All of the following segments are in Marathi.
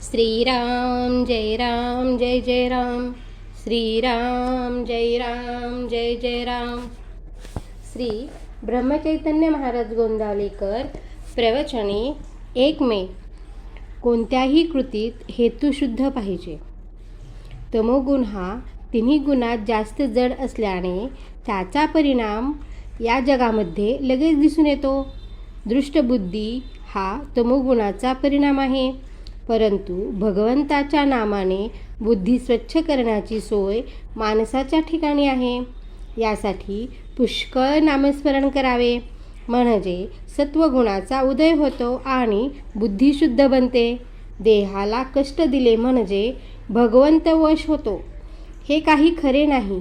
श्रीराम जय राम जय जय राम. श्रीराम जय राम जय जय राम. श्री ब्रह्मचैतन्य महाराज गोंदावलेकर. प्रवचने 1 मे. कोणत्याही कृतीत हेतू शुद्ध पाहिजे. तमोगुण हा तिन्ही गुणात जास्त जड असल्याने त्याचा परिणाम या जगामध्ये लगेच दिसून येतो. दृष्टबुद्धी हा तमोगुणाचा परिणाम आहे. परंतु भगवंताच्या नामाने बुद्धी स्वच्छ करण्याची सोय माणसाच्या ठिकाणी आहे. यासाठी पुष्कळ नामस्मरण करावे, म्हणजे सत्वगुणाचा उदय होतो आणि बुद्धी शुद्ध बनते. देहाला कष्ट दिले म्हणजे भगवंत वश होतो, हे काही खरे नाही.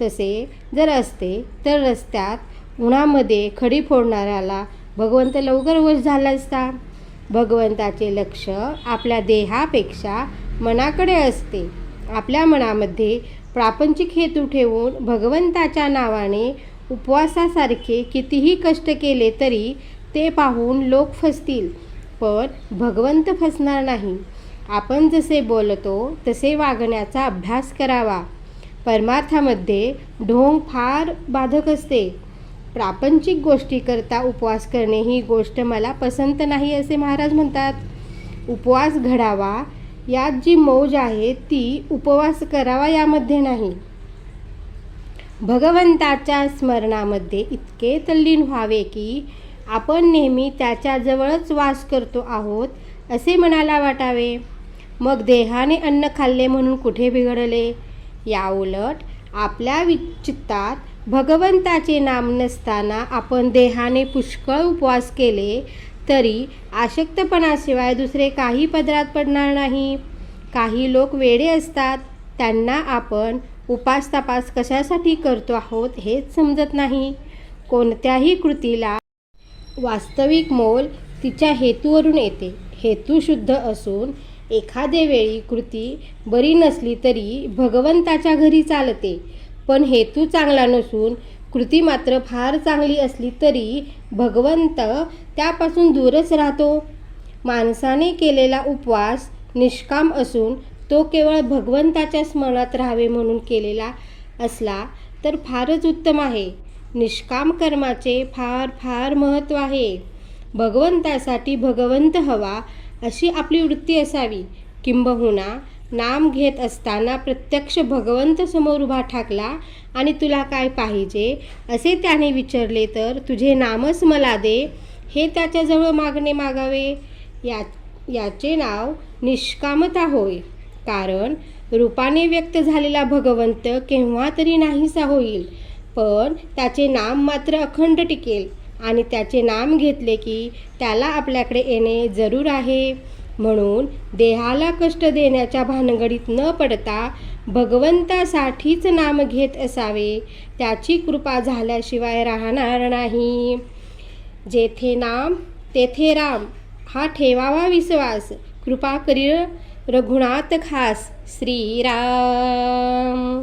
तसे जर असते तर रस्त्यात उन्हामध्ये खडी फोडणाऱ्याला भगवंत लवकर वश झाला असता. भगवंताचे लक्ष आपल्या देहापेक्षा मनाकडे असते. आपल्या मनामध्ये प्रापंचिक हेतू ठेवून भगवंताच्या नावाने उपवासासारखे कितीही कष्ट केले तरी ते पाहून लोक फसतील, पण भगवंत फसणार नाही. आपण जसे बोलतो तसे वागण्याचा अभ्यास करावा. परमार्थामध्ये ढोंग फार बाधक असते. प्रापंचिक गोष्टीकरता उपवास करणे ही गोष्ट मला पसंत नाही असे महाराज म्हणतात. उपवास घडावा यात जी मौज आहे ती उपवास करावा यामध्ये नाही. भगवंताच्या स्मरणामध्ये इतके तल्लीन व्हावे की आपण नेहमी त्याच्याजवळच वास करतो आहोत असे मनाला वाटावे. मग देहाने अन्न खाल्ले म्हणून कुठे बिघडले? याउलट आपल्या चित्तात भगवंताचे नाम नसताना आपण देहाने पुष्कळ उपवास केले तरी आशक्तपणाशिवाय दुसरे काही पदरात पडणार नाही. काही लोक वेडे असतात. त्यांना आपण उपास तपास कशासाठी करतो आहोत हेच समजत नाही. कोणत्याही कृतीला वास्तविक मोल तिच्या हेतूवरून येते. हेतू शुद्ध असून एखादे वेळी कृती बरी नसली तरी भगवंताच्या घरी चालते, पण हेतू चांगला नसून कृती मात्र फार चांगली असली तरी भगवंत त्यापासून दूरच राहतो. माणसाने केलेला उपवास निष्काम असून तो केवळ भगवंताच्या स्मरणात राहावे म्हणून केलेला असला तर फारच उत्तम आहे. निष्काम कर्माचे फार फार महत्त्व आहे. भगवंतासाठी भगवंत हवा अशी आपली वृत्ती असावी. किंबहुना नाम घेत असताना प्रत्यक्ष भगवंत समोर उभा ठाकला आणि तुला काय पाहिजे असे त्याने विचारले तर तुझे नामच मला दे हे त्याच्याजवळ मागावे. याचे नाव निष्कामता होय. कारण रूपाने व्यक्त झालेला भगवंत केव्हा तरी नाहीसा होईल, पण त्याचे नाम मात्र अखंड टिकेल आणि त्याचे नाम घेतले की त्याला आपल्याकडे येणे जरूर आहे. म्हणून देहाला कष्ट देण्याच्या भानगडीत न पडता भगवंतासाठीच नाम घेत असावे. त्याची कृपा झाल्याशिवाय राहणार नाही. जेथे नाम तेथे राम हा ठेवावा विश्वास. कृपा करी रघुनाथ खास. श्रीराम.